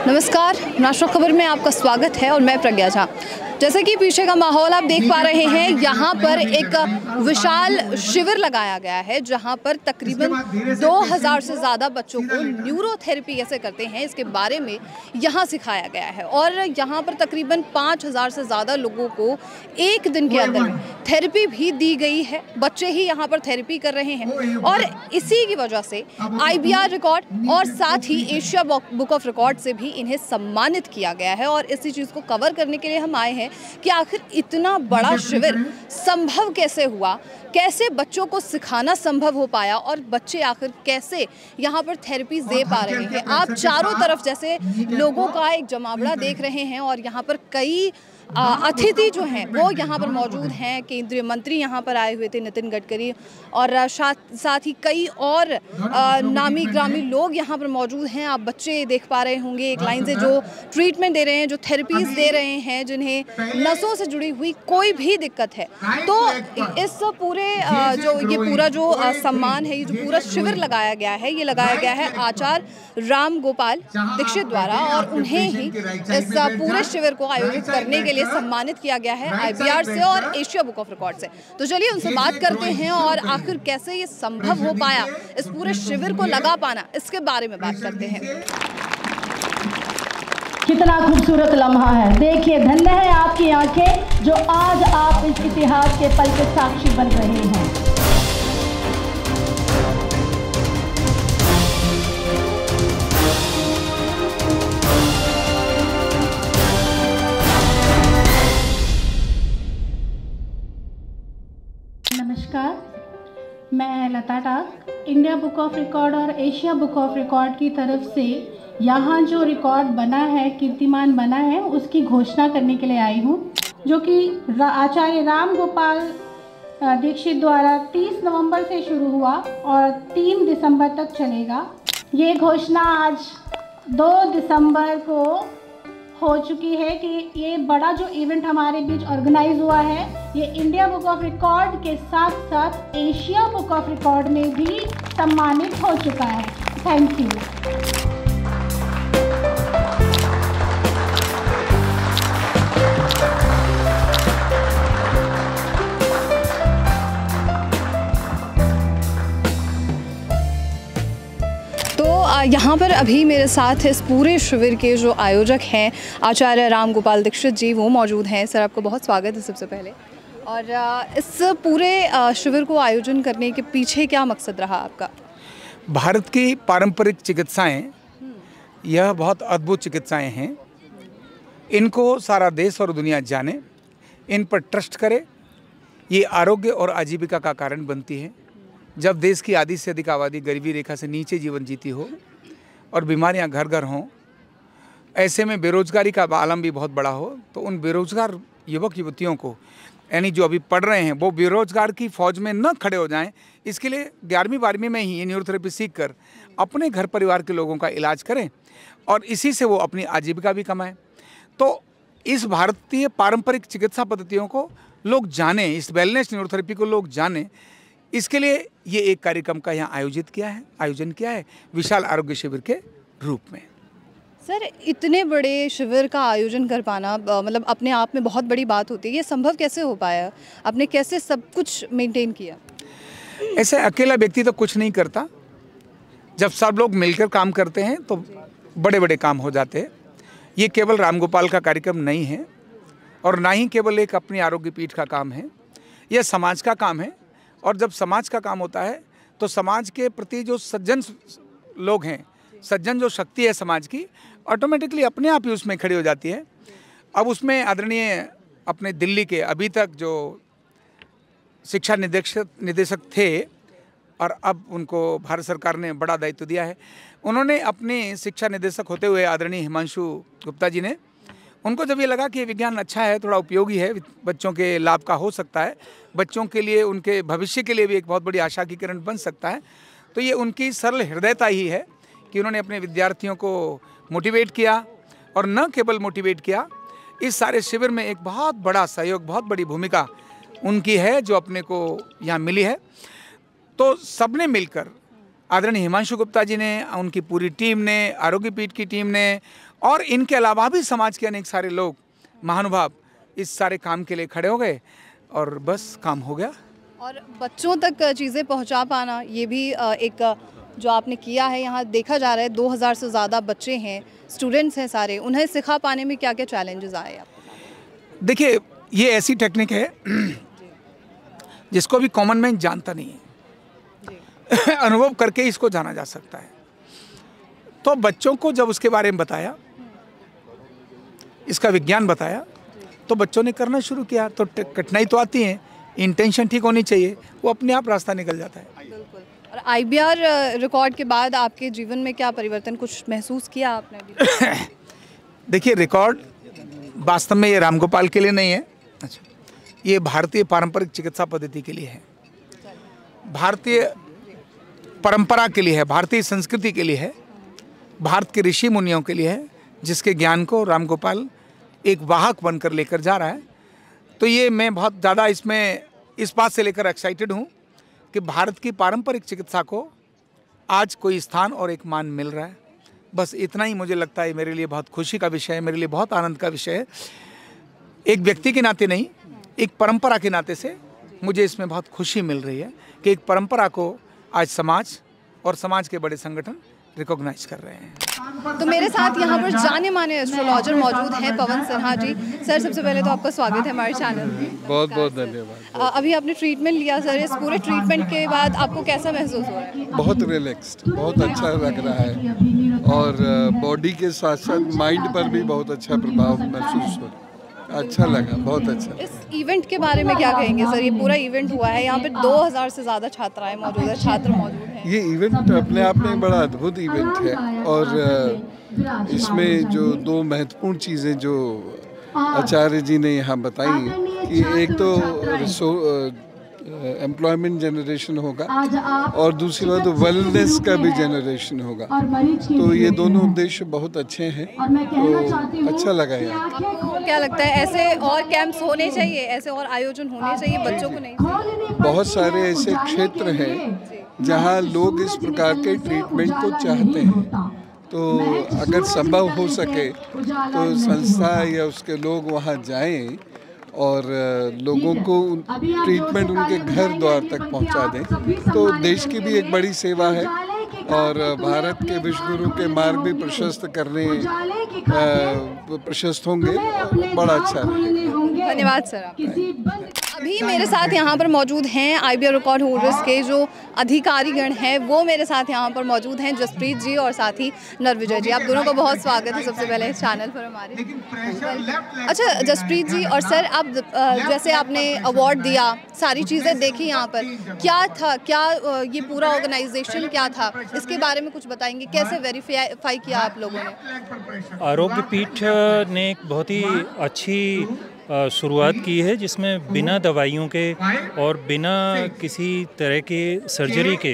नमस्कार, राष्ट्र खबर में आपका स्वागत है और मैं प्रज्ञा झा। जैसे कि पीछे का माहौल आप देख पा रहे हैं, यहाँ पर एक विशाल शिविर लगाया गया है जहाँ पर तकरीबन 2000 से ज़्यादा बच्चों को न्यूरोथेरेपी कैसे करते हैं इसके बारे में यहाँ सिखाया गया है। और यहाँ पर तकरीबन 5000 से ज़्यादा लोगों को एक दिन के अंदर थेरेपी भी दी गई है। बच्चे ही यहाँ पर थेरेपी कर रहे हैं और इसी की वजह से IBR रिकॉर्ड और साथ ही एशिया बुक ऑफ रिकॉर्ड से भी इन्हें सम्मानित किया गया है। और इसी चीज़ को कवर करने के लिए हम आए हैं कि आखिर इतना बड़ा शिविर संभव कैसे हुआ, कैसे बच्चों को सिखाना संभव हो पाया और बच्चे आखिर कैसे यहाँ पर थेरेपी दे पा रहे हैं। आप चारों तरफ जैसे लोगों का एक जमावड़ा देख रहे हैं और यहाँ पर कई अतिथि जो हैं वो यहाँ पर मौजूद हैं। केंद्रीय मंत्री यहाँ पर आए हुए थे, नितिन गडकरी, और साथ ही कई और नामी ग्रामी लोग यहाँ पर मौजूद हैं। आप बच्चे देख पा रहे होंगे एक लाइन से जो ट्रीटमेंट दे रहे हैं, जो थेरेपीज दे रहे हैं, जिन्हें नसों से जुड़ी हुई कोई भी दिक्कत है। तो इस पूरे ये पूरा जो सम्मान है, ये जो पूरा शिविर लगाया गया है, ये लगाया गया है आचार्य राम गोपाल दीक्षित द्वारा और उन्हें ही इस पूरे शिविर को आयोजित करने के लिए सम्मानित किया गया है IBR से और एशिया बुक ऑफ रिकॉर्ड से। तो चलिए उनसे बात करते हैं और आखिर कैसे ये संभव हो पाया, इस पूरे शिविर को लगा पाना, इसके बारे में बात करते हैं। कितना खूबसूरत लम्हा है, देखिए, धन्य है आपकी आंखें जो आज आप इस इतिहास के पल के साक्षी बन रहे हैं। नमस्कार, मैं लता टाक इंडिया बुक ऑफ रिकॉर्ड और एशिया बुक ऑफ रिकॉर्ड की तरफ से यहाँ जो रिकॉर्ड बना है, कीर्तिमान बना है, उसकी घोषणा करने के लिए आई हूँ, जो कि आचार्य राम गोपाल दीक्षित द्वारा 30 नवंबर से शुरू हुआ और 3 दिसंबर तक चलेगा। ये घोषणा आज 2 दिसंबर को हो चुकी है कि ये बड़ा जो इवेंट हमारे बीच ऑर्गेनाइज हुआ है, ये इंडिया बुक ऑफ रिकॉर्ड के साथ साथ एशिया बुक ऑफ रिकॉर्ड में भी सम्मानित हो चुका है। Thank you. यहाँ पर अभी मेरे साथ इस पूरे शिविर के जो आयोजक हैं आचार्य राम गोपाल दीक्षित जी, वो मौजूद हैं। सर, आपका बहुत स्वागत है सबसे पहले। और इस पूरे शिविर को आयोजन करने के पीछे क्या मकसद रहा आपका? भारत की पारंपरिक चिकित्साएं, यह बहुत अद्भुत चिकित्साएं हैं। इनको सारा देश और दुनिया जाने, इन पर ट्रस्ट करे। ये आरोग्य और आजीविका का कारण बनती है। जब देश की आधी से अधिक आबादी गरीबी रेखा से नीचे जीवन जीती हो और बीमारियां घर घर हों, ऐसे में बेरोजगारी का आलम भी बहुत बड़ा हो, तो उन बेरोजगार युवक युवतियों को, यानी जो अभी पढ़ रहे हैं, वो बेरोजगार की फौज में न खड़े हो जाएं, इसके लिए 11वीं 12वीं में ही ये न्यूरोथेरेपी सीख कर अपने घर परिवार के लोगों का इलाज करें और इसी से वो अपनी आजीविका भी कमाएं। तो इस भारतीय पारंपरिक चिकित्सा पद्धतियों को लोग जानें, इस वेलनेस न्यूरोथेरेपी को लोग जानें, इसके लिए ये एक कार्यक्रम का यहाँ आयोजन किया है विशाल आरोग्य शिविर के रूप में। सर, इतने बड़े शिविर का आयोजन कर पाना मतलब अपने आप में बहुत बड़ी बात होती है। ये संभव कैसे हो पाया? आपने कैसे सब कुछ मेंटेन किया? ऐसे अकेला व्यक्ति तो कुछ नहीं करता। जब सब लोग मिलकर काम करते हैं तो बड़े बड़े काम हो जाते हैं। ये केवल राम गोपाल का कार्यक्रम नहीं है और ना ही केवल एक अपनी आरोग्य पीठ का काम है, यह समाज का काम है। और जब समाज का काम होता है तो समाज के प्रति जो सज्जन लोग हैं, सज्जन जो शक्ति है समाज की, ऑटोमेटिकली अपने आप ही उसमें खड़ी हो जाती है। अब उसमें आदरणीय अपने दिल्ली के अभी तक जो शिक्षा निदेशक थे और अब उनको भारत सरकार ने बड़ा दायित्व दिया है, उन्होंने अपने शिक्षा निदेशक होते हुए आदरणीय हिमांशु गुप्ता जी ने, उनको जब ये लगा कि ये विज्ञान अच्छा है, थोड़ा उपयोगी है, बच्चों के लाभ का हो सकता है, बच्चों के लिए, उनके भविष्य के लिए भी एक बहुत बड़ी आशा की किरण बन सकता है, तो ये उनकी सरल हृदयता ही है कि उन्होंने अपने विद्यार्थियों को मोटिवेट किया। और न केवल मोटिवेट किया, इस सारे शिविर में एक बहुत बड़ा सहयोग, बहुत बड़ी भूमिका उनकी है जो अपने को यहाँ मिली है। तो सबने मिलकर आदरणीय हिमांशु गुप्ता जी ने, उनकी पूरी टीम ने, आरोग्य पीठ की टीम ने और इनके अलावा भी समाज के अनेक सारे लोग महानुभाव इस सारे काम के लिए खड़े हो गए और बस काम हो गया। और बच्चों तक चीज़ें पहुंचा पाना, ये भी एक जो आपने किया है। यहाँ देखा जा रहा है 2000 से ज़्यादा बच्चे हैं, स्टूडेंट्स हैं सारे, उन्हें सिखा पाने में क्या क्या चैलेंजेस आए आपको? देखिए, ये ऐसी टेक्निक है जिसको भी कॉमन मैन जानता नहीं है। अनुभव करके इसको जाना जा सकता है। तो बच्चों को जब उसके बारे में बताया, इसका विज्ञान बताया, तो बच्चों ने करना शुरू किया। तो कठिनाई तो आती है, इंटेंशन ठीक होनी चाहिए, वो अपने आप रास्ता निकल जाता है। बिल्कुल। और IBR रिकॉर्ड के बाद आपके जीवन में क्या परिवर्तन कुछ महसूस किया आपने अभी? देखिए, रिकॉर्ड वास्तव में ये रामगोपाल के लिए नहीं है। अच्छा, ये भारतीय पारंपरिक चिकित्सा पद्धति के लिए है, भारतीय परंपरा के लिए है, भारतीय संस्कृति के लिए है, भारत के ऋषि मुनियों के लिए है, जिसके ज्ञान को रामगोपाल एक वाहक बनकर लेकर जा रहा है। तो ये मैं बहुत ज़्यादा इसमें इस बात से लेकर एक्साइटेड हूँ कि भारत की पारंपरिक चिकित्सा को आज कोई स्थान और एक मान मिल रहा है। बस इतना ही मुझे लगता है मेरे लिए बहुत खुशी का विषय है, मेरे लिए बहुत आनंद का विषय है। एक व्यक्ति के नाते नहीं, एक परंपरा के नाते से मुझे इसमें बहुत खुशी मिल रही है कि एक परंपरा को आज समाज और समाज के बड़े संगठन रिकॉग्नाइज कर रहे हैं। तो मेरे साथ यहाँ पर जाने माने एस्ट्रोलॉजर मौजूद हैं, पवन सिन्हा जी। सर, सबसे पहले तो आपका स्वागत है हमारे चैनल में। बहुत बहुत धन्यवाद। अभी आपने ट्रीटमेंट लिया सर, इस पूरे ट्रीटमेंट के बाद आपको कैसा महसूस हो रहा है? बहुत रिलैक्स्ड, बहुत अच्छा लग रहा है और बॉडी के साथ साथ माइंड पर भी बहुत अच्छा प्रभाव महसूस हो रहा है। अच्छा लगा, बहुत अच्छा। इस इवेंट के बारे में क्या कहेंगे सर? ये पूरा इवेंट हुआ है, यहाँ पे 2000 से ज़्यादा छात्राएं मौजूद है, छात्र मौजूद हैं। ये इवेंट अपने आप में बड़ा अद्भुत इवेंट है और इसमें जो दो महत्वपूर्ण चीज़ें जो आचार्य जी ने यहाँ बताई कि एक तो एम्प्लॉयमेंट जनरेशन होगा और दूसरी बात तो वेलनेस का भी जनरेशन होगा। तो ये दोनों उद्देश्य बहुत अच्छे हैं, तो अच्छा लगा यार। आपको क्या लगता है, ऐसे और कैंप्स होने चाहिए, ऐसे और आयोजन होने चाहिए, बच्चों को नहीं? बहुत सारे ऐसे क्षेत्र हैं जहाँ लोग इस प्रकार के ट्रीटमेंट को चाहते हैं, तो अगर संभव हो सके तो संस्था या उसके लोग वहाँ जाएं और लोगों को ट्रीटमेंट उनके घर द्वार तक पहुंचा दें, तो देश की भी एक बड़ी सेवा है और भारत के विश्वगुरु के मार्ग भी प्रशस्त होंगे, बड़ा अच्छा लगेगा। धन्यवाद सर। अभी मेरे साथ यहाँ पर मौजूद हैं IBR रिकॉर्ड होल्डर्स के जो अधिकारीगण हैं, वो मेरे साथ यहाँ पर मौजूद हैं, जसप्रीत जी और साथ ही नरविजय जी। आप दोनों का बहुत स्वागत है सबसे पहले इस चैनल पर हमारे। अच्छा जसप्रीत जी और सर, आप जैसे आपने अवार्ड दिया, सारी चीज़ें देखी यहाँ पर, क्या था, क्या ये पूरा ऑर्गेनाइजेशन क्या था, इसके बारे में कुछ बताएंगे? कैसे वेरीफाई किया आप लोगों ने? आरोग्य पीठ ने एक बहुत ही अच्छी शुरुआत की है, जिसमें बिना दवाइयों के और बिना किसी तरह के सर्जरी के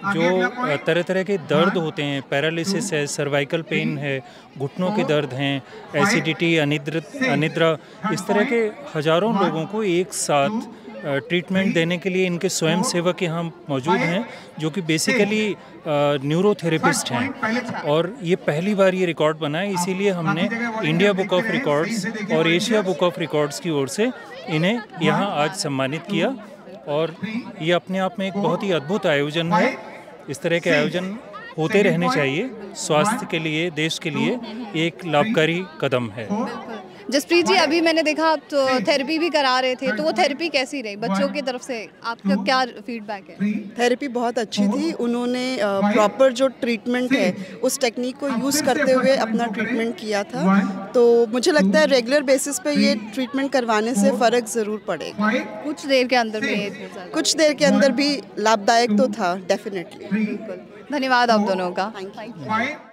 जो तरह तरह के दर्द होते हैं, पैरालिसिस है, सर्वाइकल पेन है, घुटनों के दर्द हैं, एसिडिटी, अनिद्रा, इस तरह के हजारों लोगों को एक साथ ट्रीटमेंट देने के लिए इनके स्वयं सेवक यहाँ मौजूद हैं, जो कि बेसिकली न्यूरोथेरेपिस्ट हैं। और ये पहली बार ये रिकॉर्ड बना है, इसीलिए हमने इंडिया बुक ऑफ रिकॉर्ड्स और एशिया बुक ऑफ रिकॉर्ड्स की ओर से इन्हें यहाँ आज सम्मानित किया। और ये अपने आप में एक बहुत ही अद्भुत आयोजन है। इस तरह के आयोजन होते रहने चाहिए, स्वास्थ्य के लिए, देश के लिए एक लाभकारी कदम है। जसप्रीत जी, अभी मैंने देखा आप तो थेरेपी भी करा रहे थे, तो वो थेरेपी कैसी रही बच्चों की तरफ से? आपका क्या फीडबैक है? थेरेपी बहुत अच्छी थी। उन्होंने प्रॉपर जो ट्रीटमेंट है उस टेक्निक को यूज़ करते हुए अपना ट्रीटमेंट किया था। तो मुझे लगता है रेगुलर बेसिस पे ये ट्रीटमेंट करवाने से फ़र्क ज़रूर पड़ेगा। कुछ देर के अंदर भी लाभदायक तो था डेफिनेटली। धन्यवाद आप दोनों का। Thank you.